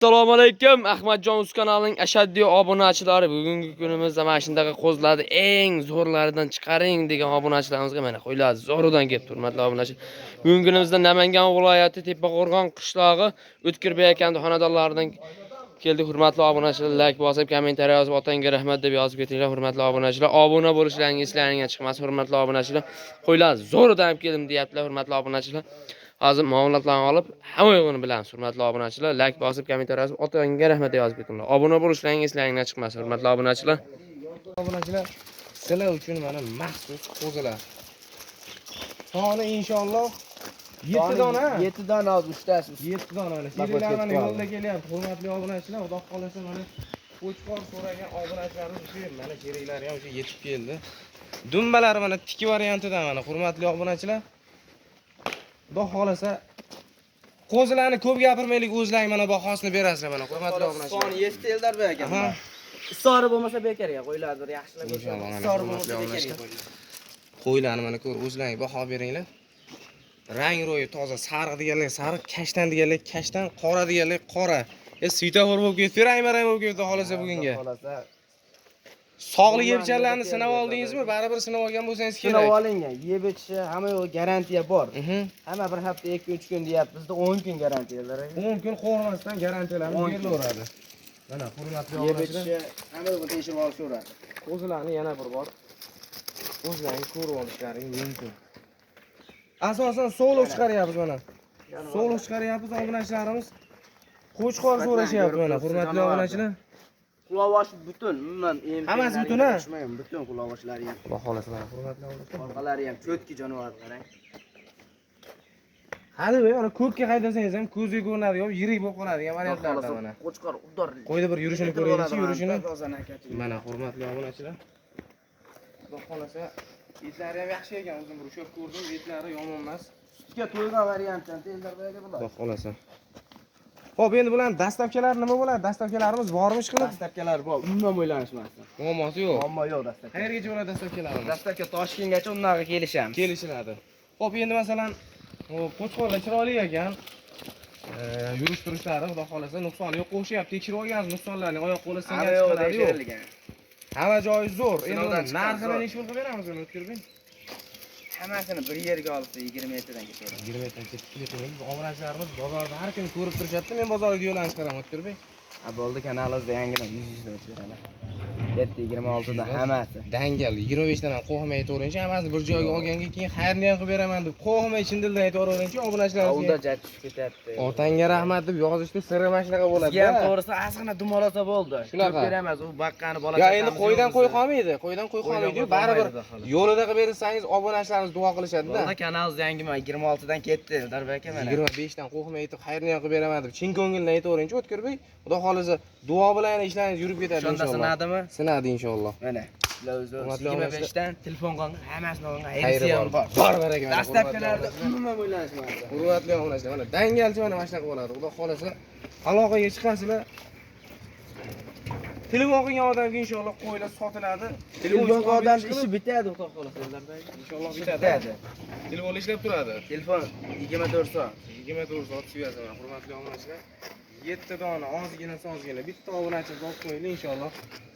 Assalomu alaykum. Ahmadjon Uz kanalining ashaddiy obunachilari. Bugungi kunimizda mana shunday qo'zlarni eng zo'rlaridan chiqaring degan obunachilarimizga mana qo'ylar zo'ridan kelibdi, hurmatli obunachilar. Bugungi kunimizda Namangan viloyati Tepaqo'rg'on qishlog'i O'tkir akam xonadonlaridan keldik, hurmatli obunachilar. Like bosib, kommentariy yozib, otangga rahmat deb yozib ketinglar, hurmatli obunachilar. Obuna bo'lishlaringiz eslaringizga chiqmasin, hurmatli obunachilar. Qo'ylar zo'ridan keldim deyaptilar, hurmatli obunachilar. Hozir ma'lumotlarni olib, hamma yo'g'ini bilamiz, hurmatli obunachilar. Like bosib, kommentariy yozib, otangga rahmat deb yozib ketinglar. Obuna bo'lishlaringiz eslaringizga chiqmasin, hurmatli obunachilar. Obunachilar, sizlar uchun mana maxsus qo'zilar. Soni inshaalloh 7 dona. 7 dona hozir ushtasi. 7 dona. Sizlar mana yo'lda kelyapti, hurmatli obunachilar. Xudo xolasa mana qo'chqor so'ragan obunachilarimiz shu, mana sheriklari ham o'sha yetib keldi. Dumbalari mana tik variantida mana, hurmatli obunachilar. Xudo xolasa qo'zilarni ko'p gapirmaylik, o'zlaring mana bahosini berasizlar mana, hurmatli obunachilar. Soni 7 Eldarbek aka. Isori bo'lmasa bekarga qo'yiladi, bir yaxshilab Inshaalloh mana isori hurmatli bo'lmasa obunachilar. bekarga. Qo'ylarni mana ko'r, o'zlaring baho beringlar. Rang ro'yi toza, sariq deganlar sariq, kashtan deganlar kashtan, qora deganlar qora. Svetofor bo'lib ketdi, rang-barang bo'lib ketdi xolasa bugunga. Xolasa Sog'lik yebchanlarni sinab oldingizmi? Baribir sinab olgan bo'lsangiz kerak. sinab olingan, yeb ichishi hamma yo'q garantiya bor. Hamma bir hafta 2-3 kun deyapti. Bizda 10 kun garantiyalar. 10 kun qo'rmasdan garantiyalarni berilaveradi. Mana hurmatli Yeb obunachilar, ichishi hamma yo'q tekshirib olishaveradi. qo'zilarni yana bir bor o'zlaring ko'rib olishlaring mumkin. Asosan solo chiqaryapmiz mana. Solo chiqaryapmiz obunachilarimiz. Qo'chqor so'rashyapti mana, hurmatli obunachilar. Quloqvosh butun, umuman Hammasi butun, ha? Butun quloqvoshlari ham. Xudo xolasa mana hurmatli obunachilar. Orqalari ham cho'tki jonivor qarang. Hali mana ko'kka haydasangiz ham ko'zga ko'rinadigan, yirik bo'lib qoladigan variantlarda mana. Qo'chqor udor. Qo'yda bir yurishini ko'raylik, yurishini. Tozani akating. Mana hurmatli obunachilar. Xudo xolasa etlari ham yaxshi ekan, o'zim bir ushab ko'rdim, etlari yomon emas. Sutga to'ygan variantdan Eldarbek aka bular. Xudo xolasa. Xo'p, endi bularning dastavkalari nima bo'ladi? Dastavkalarimiz bormi ishqilib? Dastavkalar bor, umuman o'ylanishmasdan. Muammosi yo'q. Ammo yo'q dastavka. Qayergacha bo'ladi dastavkalarimiz? Dastavka Toshkentgacha undaqa kelishamiz. Kelishiladi. Xo'p, endi masalan, qo'chqorlar chiroyli ekan. Yurish turishlari, xudo xolasa, nuqsoni yo'q. Qo'shyapti, tekshirib olgansiz nuqsonlarning oyoq qo'li singan chiqaradi yo'q. Hamma joyi zo'r. Endi narxini necha pul qilib beramiz uni o'tkirbek? Hammasini bir yerga olsa 20 metrdan ketadi. 20 metrdan ketib obunachilarimiz bozorda har kuni ko'rib turishadi. Men bozorga yo'llanib chiqaraman o'tkirbek. Bo'ldi, kanalingizda yangidan 100 dan o'chiraman. 726 dan hammasi. Dangal 25 dan ham qo'rqmay aytaverinchi, hammasini bir joyga olganga keyin xayrni ham qilib beraman deb qo'rqmay chin dildan aytaverinchi obunachilarimizga. Ovulda jaj tushib ketyapti. Otangga rahmat deb yozishdi, sirri mana shunaqa bo'ladi. Sizga ham to'g'risi ozgina dumolasa bo'ldi. Shunaqa. Beramas, u baqqani bola Ya endi qo'ydan qo'y qolmaydi. Qo'ydan qo'y qolmaydi. Baribir yo'lida qilib bersangiz obunachilarimiz duo qilishadi-da. Bo'ldi, kanalingiz yangiman 26 dan ketdi, Eldarbek aka mana. 25 dan qo'rqmay aytib, xayrni ham qilib beraman deb chin ko'ngildan aytaverinchi o'tkirbek. Xudo xolasa duo bilan ishlaringiz yurib ketadi inshaalloh. Shunda sinadimi? Sinadi inshaalloh. Mana. Hurmatli 25 dan telefon qilgan, hammasini olgan, Xayri xayrisi ham bor. Bor baraka. Dastavkalarda umuman o'ylanishmasdan. Hurmatli obunachilar, mana dangalchi mana shunaqa bo'ladi. Xudo xolasa aloqaga chiqasizlar. Telefon qilgan odamga inshaalloh qo'ylar sotiladi. Telefon qilgan odam ishi bitadi, xudo xolasa Eldarbek. Inshaalloh bitadi. Telefon ishlab turadi. Telefon 24 soat. 24 soat suyasan, hurmatli obunachilar. 7 dona ozgina sozgina bitta obunachi olib qo'yinglar inshaalloh.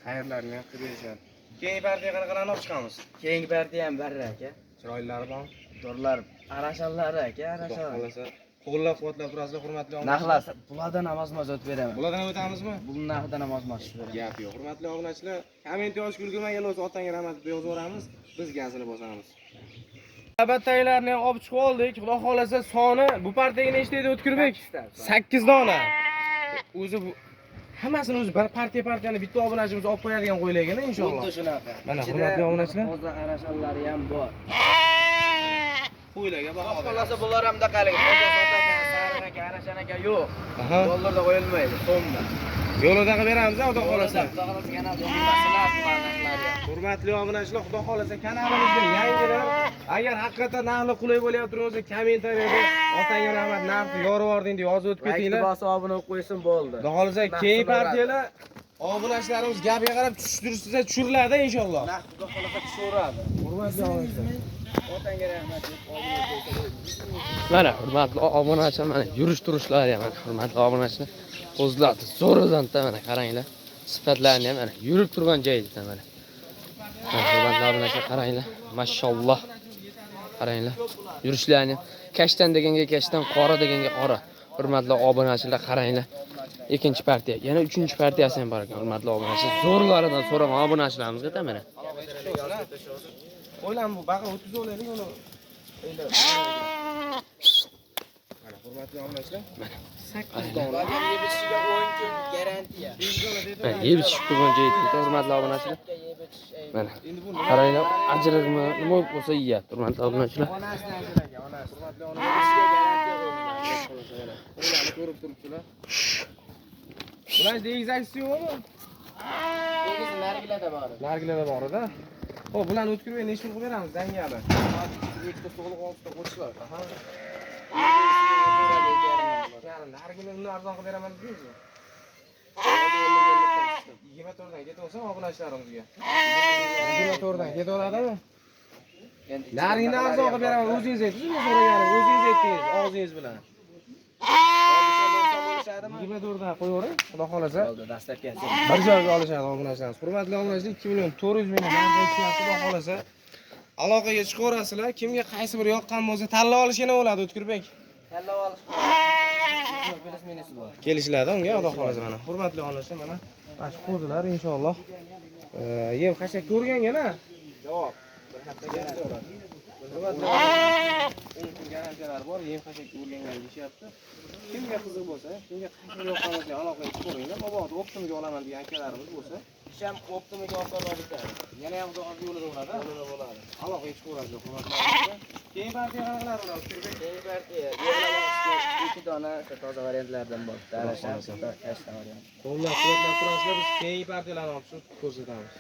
Xayrlarni ham qilib berishadi. Keyingi partiya qanaqalarni olib chiqamiz? Keyingi partiya ham barra aka. Chiroylilari bormi? Dorlar arashallari aka, arashal. Xolasa qo'llab-quvvatlab turasizlar, hurmatli obunachilar. Narxlar bulardan namoz o'tib beraman. Bulardan o'tamizmi? Bu narxdan namoz o'tib beraman. Gap yo'q. Hurmatli obunachilar, komment yozib ulgurmagan bo'lsa otangga rahmat deb yozaveramiz. Biz gazini bosamiz. Navbatdagilarni ham olib chiqib oldik. Xudo xolasa soni bu partiyaga nechta edi O'tkirbek? 8 dona. O'zi bu hammasini o'zi bir partiyani bitta obunachimiz olib qo'yadigan qo'ylagan inshaalloh. Xuddi shunaqa. Mana hurmatli obunachilar, o'zi arashallari ham bor. qo'ylarga baho Xolasa bular ham daqalik. O'zi sotagan, sariq aka, arashan aka yo'q. Dollarda qo'yilmaydi, so'mda. yo'lida qilib beramiz, xudo xolasa. Hurmatli obunachilar, xudo xolasa kanalimizga yangilar, agar haqiqatan narxi qulay bo'layotgan bo'lsa, kommentariyada otangga rahmat narxni yorib yording deb yozib o'tib ketinglar. Bosib obuna qo'yib qo'ysin bo'ldi. Xudo xolasa keyingi partiyalar obunachilarimiz gapiga qarab tushirsa tushiriladi inshaalloh. Narx xudo xolasa tushaveradi. Hurmatli obunachilar, Otangga rahmat deb obuna qo'ysin. Mana hurmatli obunachilar, mana yurish turishlari ham hurmatli obunachilar. qo'zladi. Zo'ridan-da mana qaranglar. Sifatlarni ham mana yurib turgan joyida mana. Hurmatli obunachilar qaranglar. Mashalloh. Qaranglar. Yurishlarini kashtan deganga kashtan, qora deganga qora. Hurmatli obunachilar qaranglar. Ikkinchi partiya, yana uchinchi partiyasi ham bor ekan. Hurmatli obunachilar, zo'rlaridan so'ragan obunachilarimizga mana. O'ylan bu baqa 30 olaylik uni. Mana hurmatli obunachilar. Mana 8 dona. Yeb ichishga 10 kun garantiya. mana yeb ichib turgan joyida, hurmatli obunachilar. Mana qaranglar, ajrig'imi nima bo'lsa yeyapti, hurmatli obunachilar. Onasidan ajragan, onasi. Hurmatli Yeb obunachilar. ichishga garantiya qo'yilgan. Ularni ko'rib turibsizlar. Bular egizakisi yo'qmi? Egiz nargilada bor. Nargilada bor edi. Xo'p, bularni o'tkirmay necha pul qilib beramiz dangali? Ikkita so'g'liq oltita qo'shlar. Aha. Yani nargilani arzon qilib beraman dedingizmi? 24 dan ketaversa obunachilarimizga. 24 dan ketaveradimi? Nargini arzon qilib beraman, o'zingiz aytdingiz, so'raganim, o'zingiz aytdingiz, og'zingiz bilan. 24 dan qo'yavering, xudo xolasa. Bo'ldi, dastlabki Bir joyga olishadi obunachilarimiz. Hurmatli obunachilar 2 million 400 ming narx aytishyapti, xudo xolasa. Aloqaga chiqaverasizlar. Kimga qaysi biri yoqqan bo'lsa tanlab olishgina bo'ladi, O'tkirbek. tanlab olish. Plyus-minus bor. Kelishiladi unga, xudo xolasa mana. Hurmatli obunachilar, mana shu qo'zilar inshaalloh. Yem xashak ko'rgangana. Javob. Bir hafta garantiya. Hurmatli obunachilar, 10 kun garantiyalari bor, yem xashak o'rgangan deyapti. Kimga qiziq bo'lsa, kimga qaysi biri yoqqan bo'lsa aloqaga chiqaveringlar. Mabodo optimga olaman degan akalarimiz bo'lsa, Isham optimiga olib boradi. yana ham uzoq yo'lida bo'ladi. Yo'lida bo'ladi. Aloqaga chiqaveradi, hurmatli obunachilar. Keyin partiya qanaqa ular O'tkirbek? Keyingi partiya yig'ilishga 2 dona toza variantlardan bor. Darashan, kashtan variant. Qo'llab-quvvatlab turasizlar, biz keyingi partiyalarni olib chiqib ko'rsatamiz.